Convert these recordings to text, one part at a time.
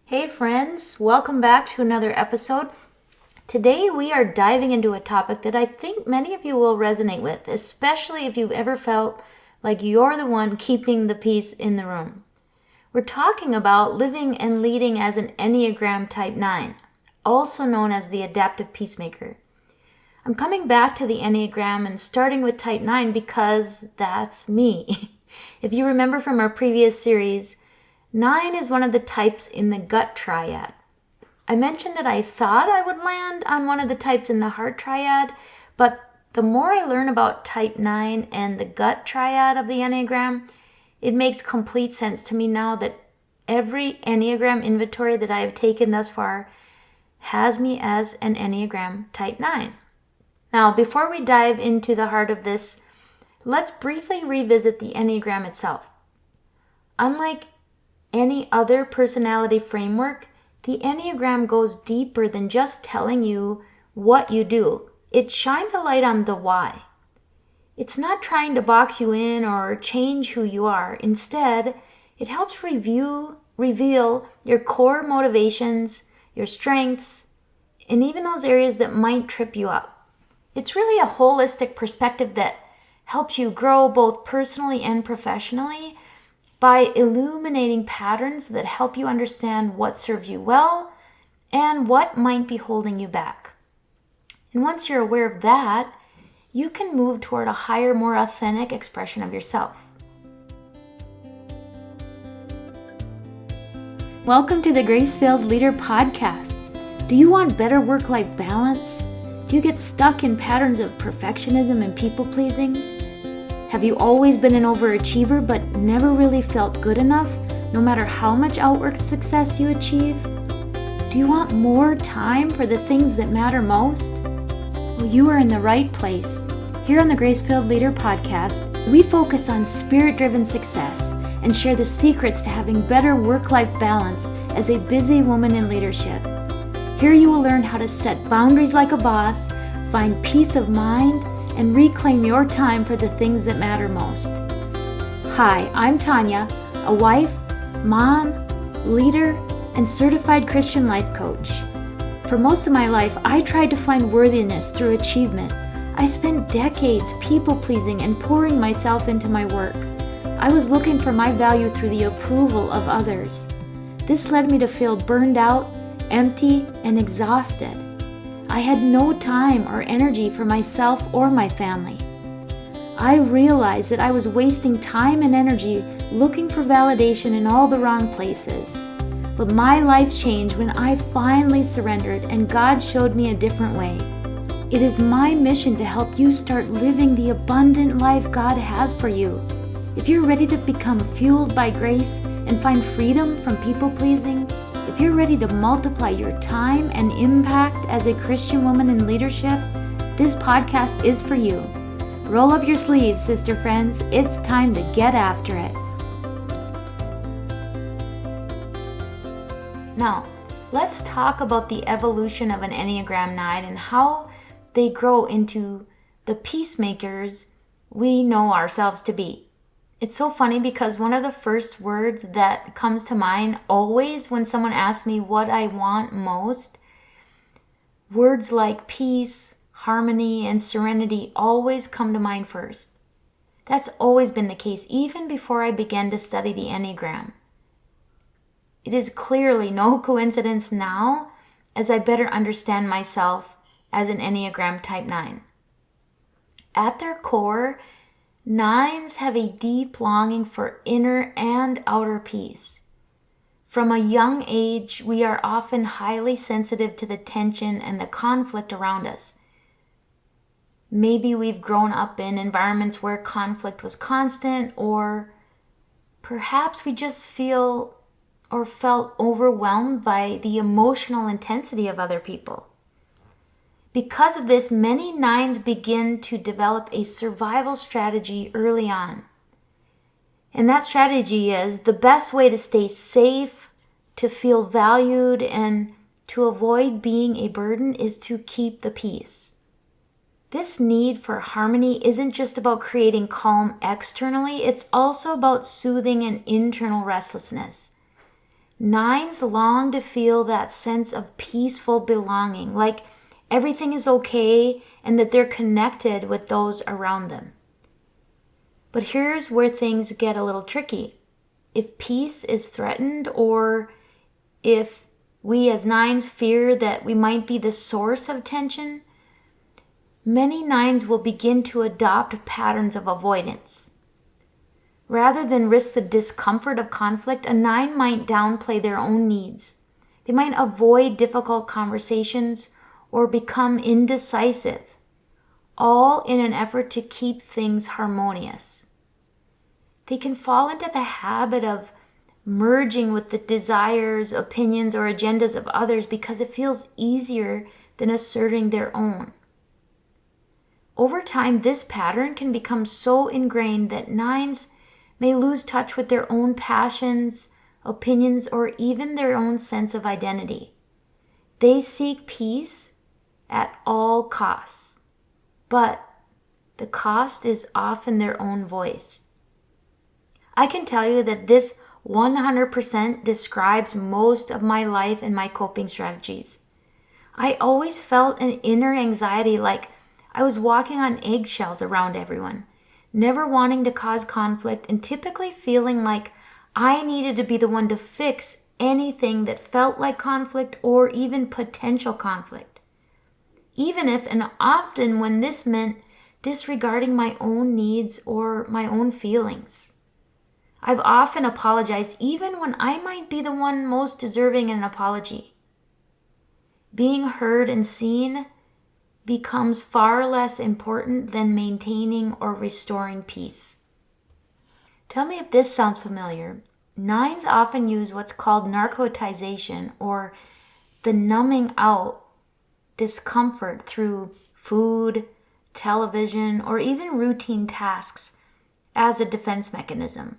Hey friends, welcome back to another episode. Today we are diving into a topic that I think many of you will resonate with, especially if you've ever felt like you're the one keeping the peace in the room. We're talking about living and leading as an Enneagram Type 9, also known as the Adaptive Peacemaker. I'm coming back to the Enneagram and starting with Type 9 because that's me. If you remember from our previous series, 9 is one of the types in the gut triad. I mentioned that I thought I would land on one of the types in the heart triad, but the more I learn about Type 9 and the gut triad of the Enneagram, it makes complete sense to me now that every Enneagram inventory that I have taken thus far has me as an Enneagram Type 9. Now, before we dive into the heart of this, let's briefly revisit the Enneagram itself. Unlike any other personality framework, the Enneagram goes deeper than just telling you what you do. It shines a light on the why. It's not trying to box you in or change who you are. Instead, it helps reveal your core motivations, your strengths, and even those areas that might trip you up. It's really a holistic perspective that helps you grow both personally and professionally by illuminating patterns that help you understand what serves you well and what might be holding you back. And once you're aware of that, you can move toward a higher, more authentic expression of yourself. Welcome to the Grace-Filled Leader Podcast. Do you want better work-life balance? Do you get stuck in patterns of perfectionism and people-pleasing? Have you always been an overachiever but never really felt good enough, no matter how much outward success you achieve? Do you want more time for the things that matter most? Well, you are in the right place. Here on the Grace-Filled Leader Podcast, we focus on spirit-driven success and share the secrets to having better work-life balance as a busy woman in leadership. Here you will learn how to set boundaries like a boss, find peace of mind, and reclaim your time for the things that matter most. Hi, I'm Tanya, a wife, mom, leader, and certified Christian life coach. For most of my life, I tried to find worthiness through achievement. I spent decades people-pleasing and pouring myself into my work. I was looking for my value through the approval of others. This led me to feel burned out, empty, and exhausted. I had no time or energy for myself or my family. I realized that I was wasting time and energy looking for validation in all the wrong places. But my life changed when I finally surrendered and God showed me a different way. It is my mission to help you start living the abundant life God has for you. If you're ready to become fueled by grace and find freedom from people-pleasing, if you're ready to multiply your time and impact as a Christian woman in leadership, this podcast is for you. Roll up your sleeves, sister friends. It's time to get after it. Now, let's talk about the evolution of an Enneagram 9 and how they grow into the peacemakers we know ourselves to be. It's so funny because one of the first words that comes to mind always when someone asks me what I want most, words like peace, harmony, and serenity always come to mind first. That's always been the case even before I began to study the Enneagram. It is clearly no coincidence now as I better understand myself as an Enneagram Type 9. At their core, 9s have a deep longing for inner and outer peace. From a young age, we are often highly sensitive to the tension and the conflict around us. Maybe we've grown up in environments where conflict was constant, or perhaps we just feel or felt overwhelmed by the emotional intensity of other people. Because of this, many 9s begin to develop a survival strategy early on. And that strategy is the best way to stay safe, to feel valued, and to avoid being a burden is to keep the peace. This need for harmony isn't just about creating calm externally, it's also about soothing an internal restlessness. Nines long to feel that sense of peaceful belonging, like everything is okay and that they're connected with those around them. But here's where things get a little tricky. If peace is threatened, or if we as nines fear that we might be the source of tension, many nines will begin to adopt patterns of avoidance. Rather than risk the discomfort of conflict, a nine might downplay their own needs. They might avoid difficult conversations or become indecisive, all in an effort to keep things harmonious. They can fall into the habit of merging with the desires, opinions, or agendas of others because it feels easier than asserting their own. Over time, this pattern can become so ingrained that nines may lose touch with their own passions, opinions, or even their own sense of identity. They seek peace at all costs, but the cost is often their own voice. I can tell you that this 100% describes most of my life and my coping strategies. I always felt an inner anxiety, like I was walking on eggshells around everyone, never wanting to cause conflict and typically feeling like I needed to be the one to fix anything that felt like conflict or even potential conflict. Even if, and often when this meant disregarding my own needs or my own feelings. I've often apologized even when I might be the one most deserving an apology. Being heard and seen becomes far less important than maintaining or restoring peace. Tell me if this sounds familiar. Nines often use what's called narcotization, or the numbing out discomfort through food, television, or even routine tasks as a defense mechanism.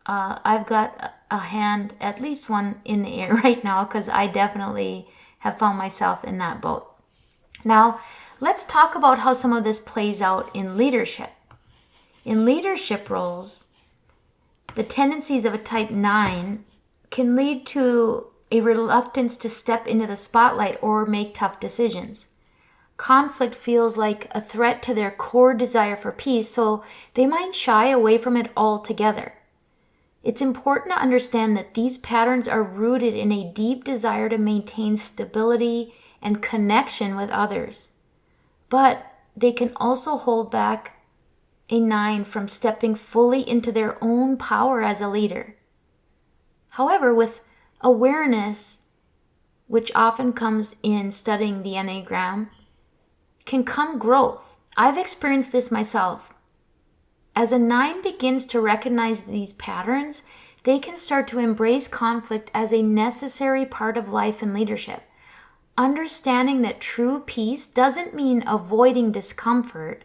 I've got a hand, at least one, in the air right now because I definitely have found myself in that boat. Now, let's talk about how some of this plays out in leadership. In leadership roles, the tendencies of a type 9 can lead to a reluctance to step into the spotlight or make tough decisions. Conflict feels like a threat to their core desire for peace, so they might shy away from it altogether. It's important to understand that these patterns are rooted in a deep desire to maintain stability and connection with others. But they can also hold back a 9 from stepping fully into their own power as a leader. However, with awareness, which often comes in studying the Enneagram, can come growth. I've experienced this myself. As a 9 begins to recognize these patterns, they can start to embrace conflict as a necessary part of life and leadership. Understanding that true peace doesn't mean avoiding discomfort,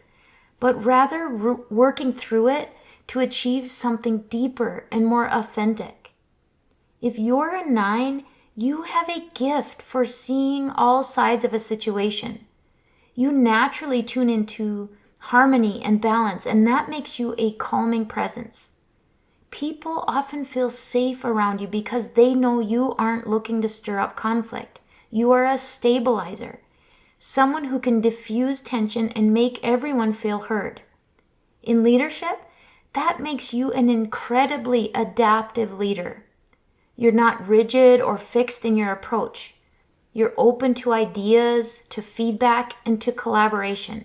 but rather working through it to achieve something deeper and more authentic. If you're a 9, you have a gift for seeing all sides of a situation. You naturally tune into harmony and balance, and that makes you a calming presence. People often feel safe around you because they know you aren't looking to stir up conflict. You are a stabilizer, someone who can diffuse tension and make everyone feel heard. In leadership, that makes you an incredibly adaptive leader. You're not rigid or fixed in your approach. You're open to ideas, to feedback, and to collaboration.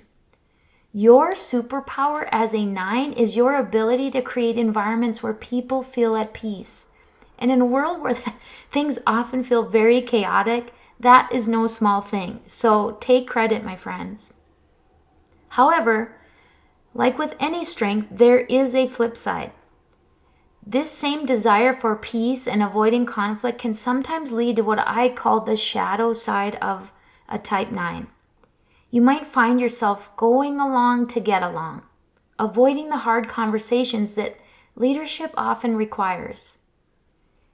Your superpower as a 9 is your ability to create environments where people feel at peace. And in a world where things often feel very chaotic, that is no small thing. So take credit, my friends. However, like with any strength, there is a flip side. This same desire for peace and avoiding conflict can sometimes lead to what I call the shadow side of a type 9. You might find yourself going along to get along, avoiding the hard conversations that leadership often requires.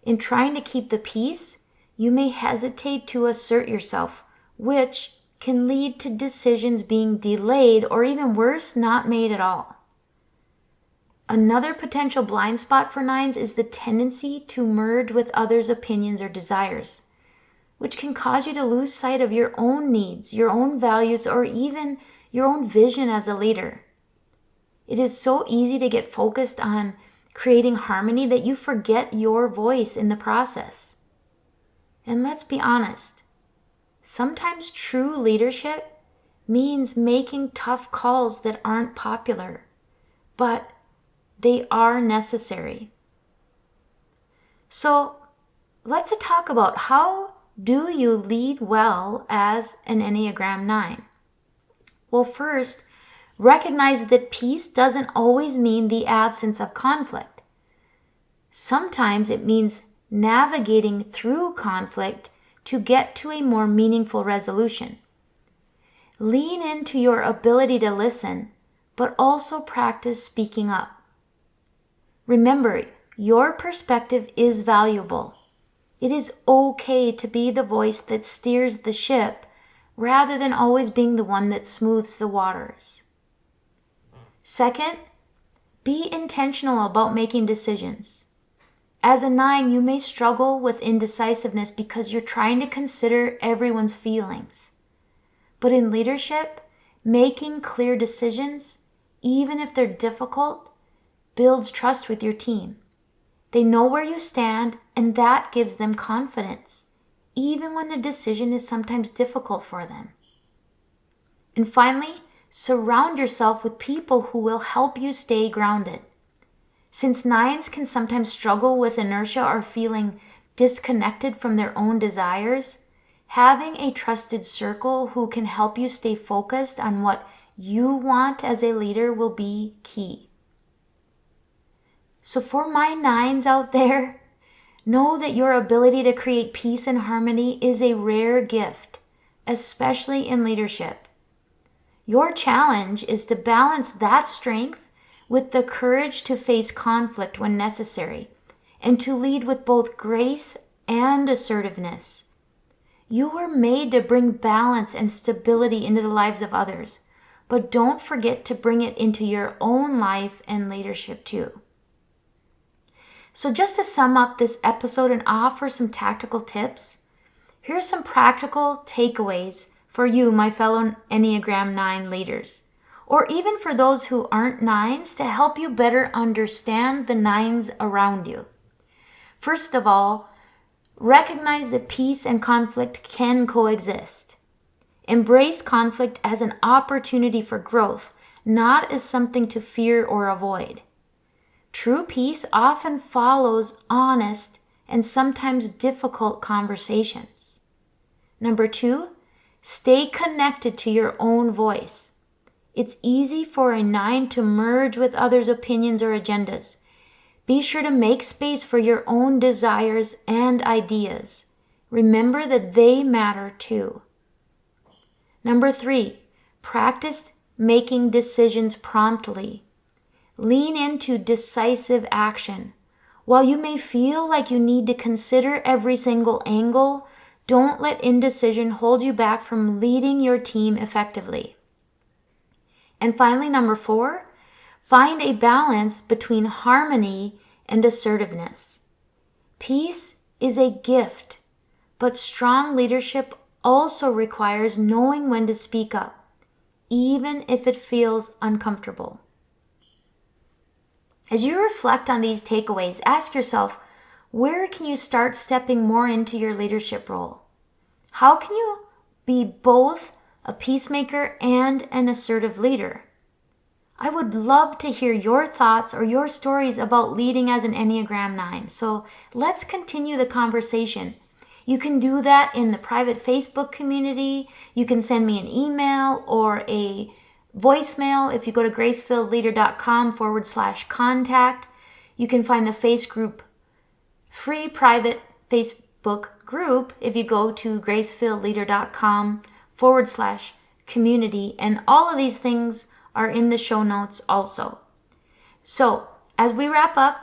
In trying to keep the peace, you may hesitate to assert yourself, which can lead to decisions being delayed or even worse, not made at all. Another potential blind spot for 9s is the tendency to merge with others' opinions or desires, which can cause you to lose sight of your own needs, your own values, or even your own vision as a leader. It is so easy to get focused on creating harmony that you forget your voice in the process. And let's be honest, sometimes true leadership means making tough calls that aren't popular, but they are necessary. So let's talk about how do you lead well as an Enneagram 9? Well, first, recognize that peace doesn't always mean the absence of conflict. Sometimes it means navigating through conflict to get to a more meaningful resolution. Lean into your ability to listen, but also practice speaking up. Remember, your perspective is valuable. It is okay to be the voice that steers the ship rather than always being the one that smooths the waters. Second, be intentional about making decisions. As a 9, you may struggle with indecisiveness because you're trying to consider everyone's feelings. But in leadership, making clear decisions, even if they're difficult, builds trust with your team. They know where you stand, and that gives them confidence, even when the decision is sometimes difficult for them. And finally, surround yourself with people who will help you stay grounded. Since 9s can sometimes struggle with inertia or feeling disconnected from their own desires, having a trusted circle who can help you stay focused on what you want as a leader will be key. So for my 9s out there, know that your ability to create peace and harmony is a rare gift, especially in leadership. Your challenge is to balance that strength with the courage to face conflict when necessary, and to lead with both grace and assertiveness. You were made to bring balance and stability into the lives of others, but don't forget to bring it into your own life and leadership too. So just to sum up this episode and offer some tactical tips, here are some practical takeaways for you, my fellow Enneagram 9 leaders, or even for those who aren't 9s, to help you better understand the 9s around you. First of all, recognize that peace and conflict can coexist. Embrace conflict as an opportunity for growth, not as something to fear or avoid. True peace often follows honest and sometimes difficult conversations. Number 2, stay connected to your own voice. It's easy for a 9 to merge with others' opinions or agendas. Be sure to make space for your own desires and ideas. Remember that they matter too. Number 3, practice making decisions promptly. Lean into decisive action. While you may feel like you need to consider every single angle, don't let indecision hold you back from leading your team effectively. And finally, number 4, find a balance between harmony and assertiveness. Peace is a gift, but strong leadership also requires knowing when to speak up, even if it feels uncomfortable. As you reflect on these takeaways, ask yourself, where can you start stepping more into your leadership role? How can you be both a peacemaker and an assertive leader? I would love to hear your thoughts or your stories about leading as an Enneagram 9. So let's continue the conversation. You can do that in the private Facebook community. You can send me an email or a voicemail if you go to gracefilledleader.com/contact. You can find the free private Facebook group if you go to gracefilledleader.com/community. And all of these things are in the show notes also. So as we wrap up,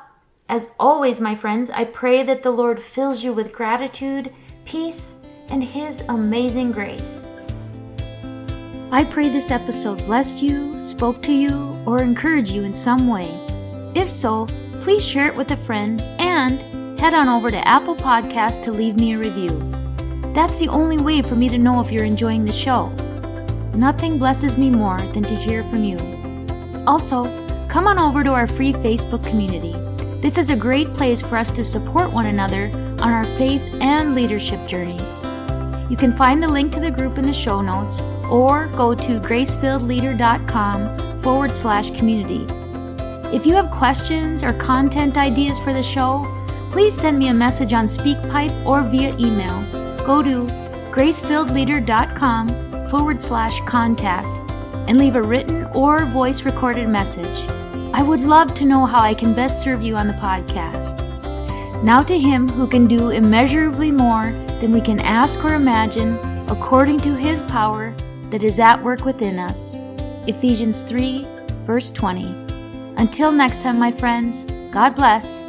as always, my friends, I pray that the Lord fills you with gratitude, peace, and His amazing grace. I pray this episode blessed you, spoke to you, or encouraged you in some way. If so, please share it with a friend and head on over to Apple Podcasts to leave me a review. That's the only way for me to know if you're enjoying the show. Nothing blesses me more than to hear from you. Also, come on over to our free Facebook community. This is a great place for us to support one another on our faith and leadership journeys. You can find the link to the group in the show notes or go to gracefilledleader.com/community. If you have questions or content ideas for the show, please send me a message on SpeakPipe or via email. Go to gracefilledleader.com/contact and leave a written or voice recorded message. I would love to know how I can best serve you on the podcast. Now to Him who can do immeasurably more than we can ask or imagine, according to His power that is at work within us. Ephesians 3, verse 20. Until next time, my friends, God bless.